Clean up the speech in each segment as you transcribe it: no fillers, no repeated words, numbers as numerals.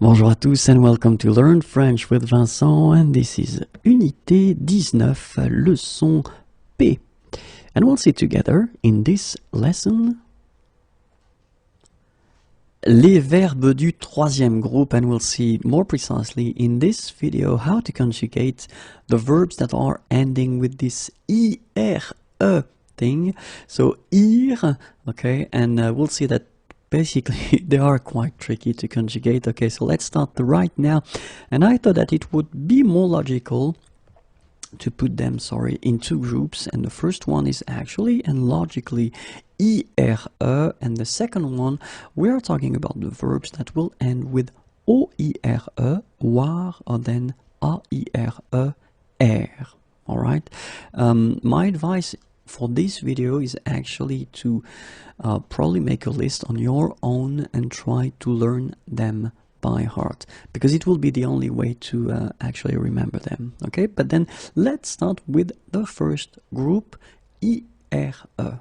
Bonjour à tous and welcome to Learn French with Vincent, and this is Unité 19, leçon P. And we'll see together in this lesson les verbes du troisième groupe, and we'll see more precisely in this video how to conjugate the verbs that are ending with this IRE thing. So IR, okay, and we'll see that basically they are quite tricky to conjugate. Okay, so let's start right now, and I thought that it would be more logical to put them, in two groups, and the first one is actually and logically IRE, and the second one we are talking about the verbs that will end with OIRE, war, or then AIRE, air. All right. My advice for this video is actually to probably make a list on your own and try to learn them by heart, because it will be the only way to actually remember them. Okay, but then let's start with the first group, IRE.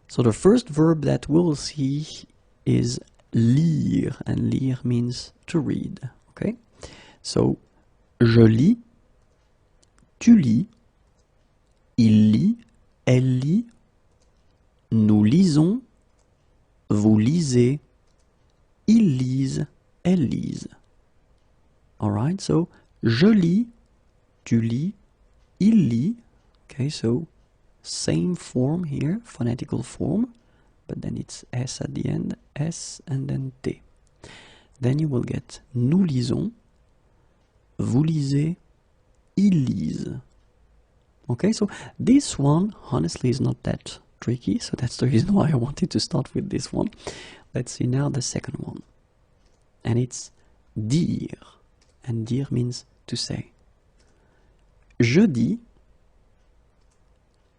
So the first verb that we'll see is lire, and lire means to read. Okay, so je lis, tu lis, il lit, elle lit, nous lisons, vous lisez, ils lisent, elles lisent. Alright, so je lis, tu lis, il lit. Okay, so same form here, phonetical form, but then it's S at the end, S and then T. Then you will get nous lisons, vous lisez, ils lisent. Okay, so this one honestly is not that tricky, so that's the reason why I wanted to start with this one. Let's see now the second one, and it's dire, and dire means to say. Je dis,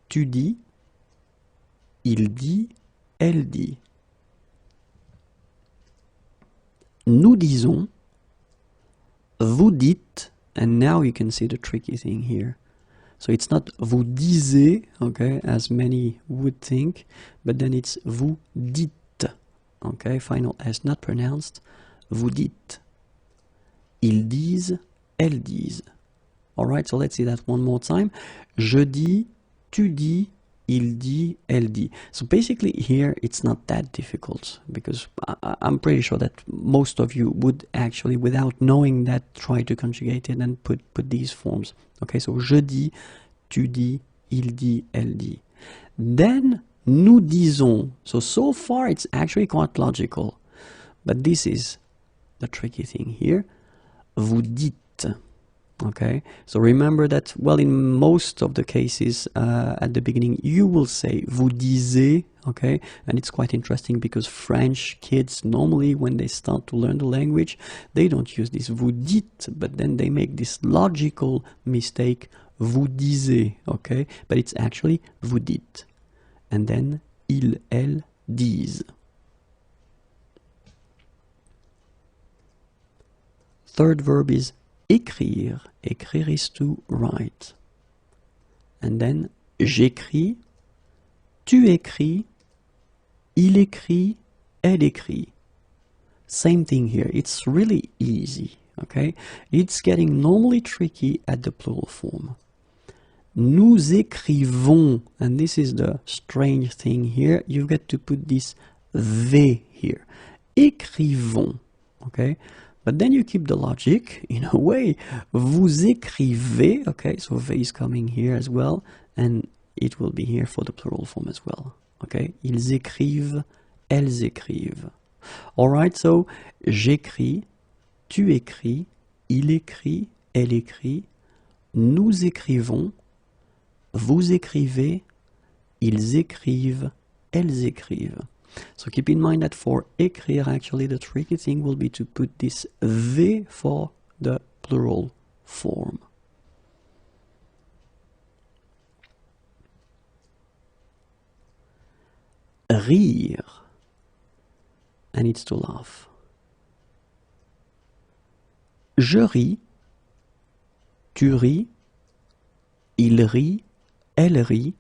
tu dis, il dit, elle dit. Nous disons, vous dites, and now you can see the tricky thing here. So it's not vous disiez, okay, as many would think, but then it's vous dites, okay, final S not pronounced, vous dites. Ils disent, elles disent. Alright, so let's see that one more time. Je dis, tu dis, il dit, elle dit. So basically here it's not that difficult, because I'm pretty sure that most of you would actually, without knowing that, try to conjugate it and put these forms. Okay, so je dis, tu dis, il dit, elle dit. Then nous disons. So far it's actually quite logical, but this is the tricky thing here. Vous dites. Okay, so remember that, well, in most of the cases at the beginning you will say vous disiez, okay, and it's quite interesting because French kids normally, when they start to learn the language, they don't use this vous dites, but then they make this logical mistake, vous disiez, okay, but it's actually vous dites, and then ils, elles disent. Third verb is écrire. Écrire is to write. And then j'écris, tu écris, il écrit, elle écrit. Same thing here. It's really easy. Okay? It's getting normally tricky at the plural form. Nous écrivons, and this is the strange thing here. You get to put this V here. Écrivons. Okay? But then you keep the logic, in a way. Vous écrivez, okay, so V is coming here as well, and it will be here for the plural form as well, okay. Ils écrivent, elles écrivent. Alright, so j'écris, tu écris, il écrit, elle écrit, nous écrivons, vous écrivez, ils écrivent, elles écrivent. So keep in mind that for écrire, actually the tricky thing will be to put this V for the plural form. Rire, and it's to laugh. Je ris, tu ris, il rit, elle rit,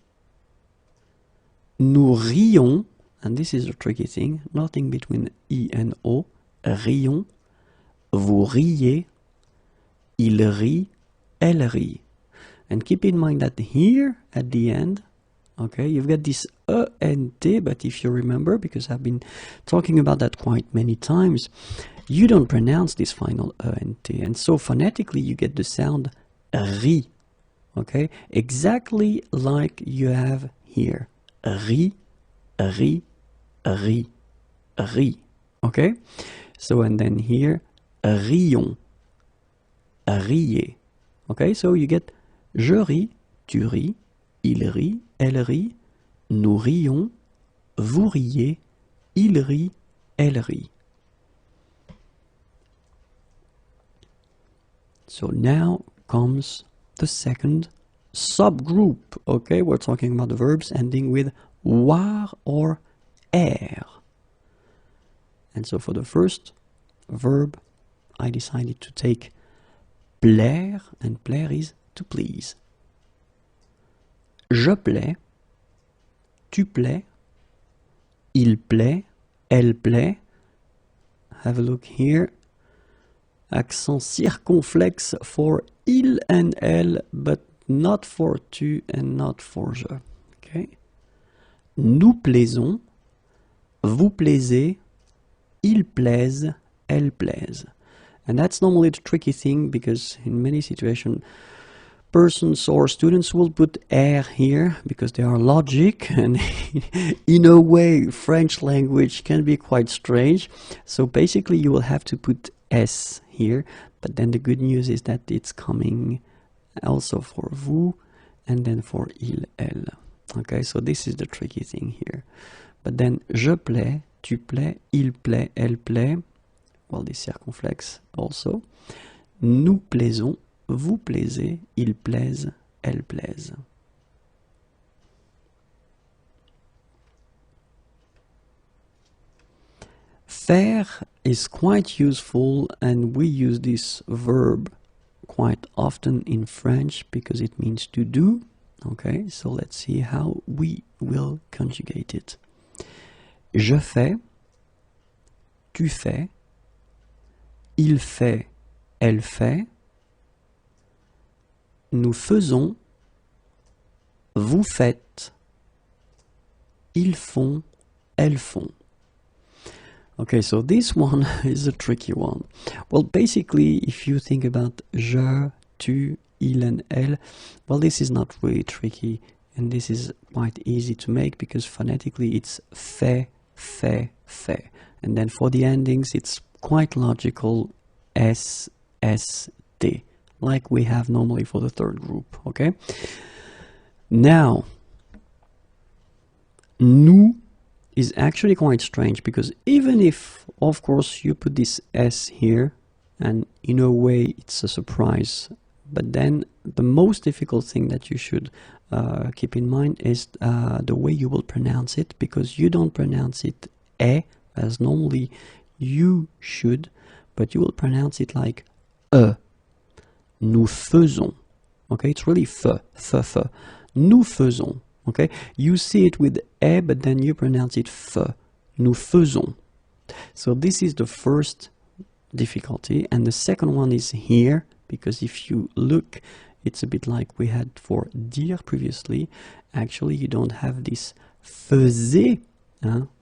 nous rions, and this is a tricky thing, nothing between I and O, rions, vous riez, il rit, elle rit. And keep in mind that here at the end, okay, you've got this E and T, but if you remember, because I've been talking about that quite many times, you don't pronounce this final E and T, and so phonetically you get the sound ri, okay, exactly like you have here, ri, ri, ri, ri, okay? So, and then here, rions, riez, okay? So you get je ris, tu ris, il rit, elle rit, nous rions, vous riez, il rit, elle rit. So now comes the second subgroup, okay? We're talking about the verbs ending with war or er. And so for the first verb, I decided to take plaire, and plaire is to please. Je plais, tu plais, il plaît, elle plaît. Have a look here. Accent circonflexe for il and elle, but not for tu and not for je. Okay. Nous plaisons, vous plaisez, il plaise, elle plaise. And that's normally the tricky thing, because in many situations persons or students will put er here because they are logic, and in a way French language can be quite strange. So basically you will have to put s here, but then the good news is that it's coming also for vous and then for il, elle. Okay, so this is the tricky thing here. But then je plais, tu plais, il plaît, elle plaît. Well, this circonflexe also. Nous plaisons, vous plaisez, il plaise, elle plaise. Faire is quite useful, and we use this verb quite often in French because it means to do. Okay, so let's see how we will conjugate it. Je fais, tu fais, il fait, elle fait, nous faisons, vous faites, ils font, elles font. Okay, so this one is a tricky one. Well, basically, if you think about je, tu, il and elle, well, this is not really tricky, and this is quite easy to make because phonetically it's fait, fait, fait. And then for the endings, it's quite logical, s, s, t, like we have normally for the third group, okay? Now, nous is actually quite strange because even if, of course, you put this s here, and in a way it's a surprise, but then the most difficult thing that you should keep in mind is the way you will pronounce it, because you don't pronounce it e as normally you should, but you will pronounce it like e. Nous faisons. Okay, it's really fe, fe, fe. Nous faisons. Okay, you see it with e, but then you pronounce it fe. Nous faisons. So this is the first difficulty, and the second one is here, because if you look, it's a bit like we had for dire previously. Actually, you don't have this faisait.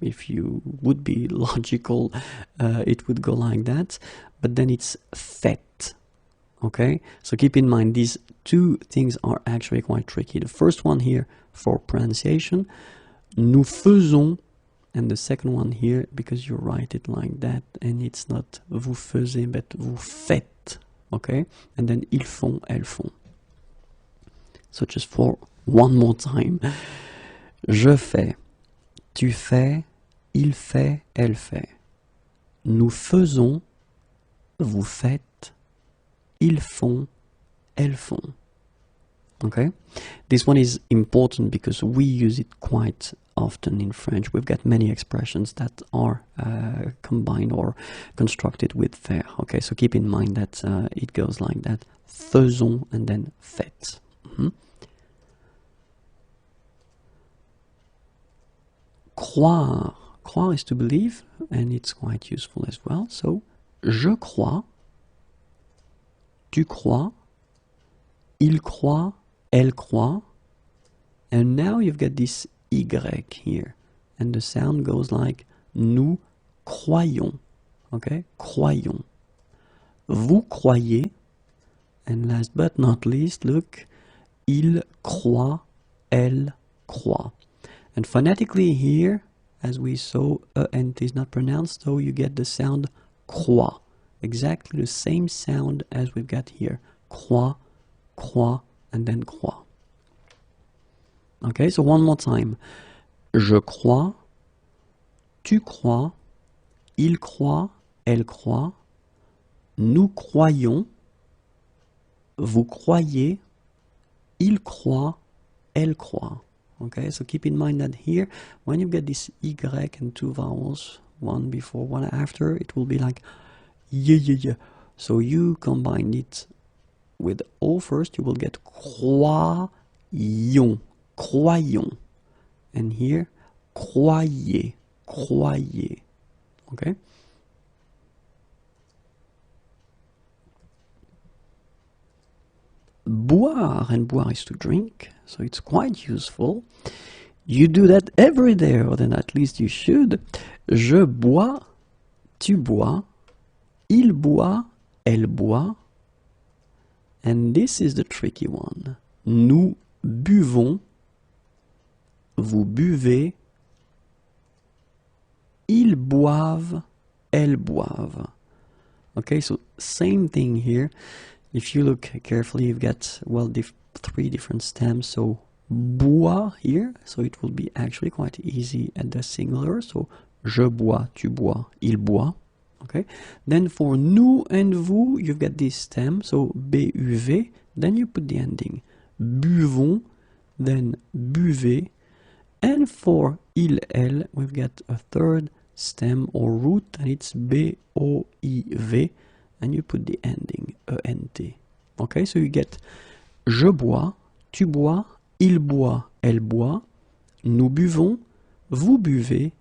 If you would be logical, it would go like that, but then it's fait. Okay, so keep in mind these two things are actually quite tricky. The first one here for pronunciation, nous faisons, and the second one here because you write it like that and it's not vous faisiez but vous faites. Okay, and then ils font, elles font. So just for one more time, je fais, tu fais, il fait, elle fait. Nous faisons, vous faites, ils font, elles font. Okay, this one is important because we use it quite often in French. We've got many expressions that are combined or constructed with faire. Okay, so keep in mind that it goes like that: faisons and then faites. croire. Croire is to believe, and it's quite useful as well. So, je crois, tu crois, il croit, elle croit, and now you've got this Y here, and the sound goes like nous croyons, okay? Croyons. Vous croyez, and last but not least, look, il croit, elle croit. And phonetically here, as we saw, and is not pronounced, so you get the sound croix. Exactly the same sound as we've got here. Croix, croix, and then croix. Okay, so one more time. Je crois, tu crois, il croit, elle croit, nous croyons, vous croyez, il croit, elle croit. Okay, so keep in mind that here, when you get this Y and two vowels, one before, one after, it will be like yeah. So you combine it with O first, you will get croyons, croyons. And here, croyez, croyez. Okay? Boire, and boire is to drink, so it's quite useful. You do that every day, or then at least you should. Je bois, tu bois, il boit, elle boit. And this is the tricky one. Nous buvons, vous buvez, ils boivent, elles boivent. Okay, so same thing here. If you look carefully, you've got, well, three different stems. So bois here, so it will be actually quite easy at the singular. So je bois, tu bois, il boit. Okay. Then for nous and vous, you've got this stem. So buv, then you put the ending. Buvons, then buvez. And for il, elle, we've got a third stem or root, and it's boiv. And you put the ending, ent. Okay, so you get je bois, tu bois, il boit, elle boit, nous buvons, vous buvez,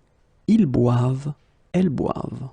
ils boivent, elles boivent.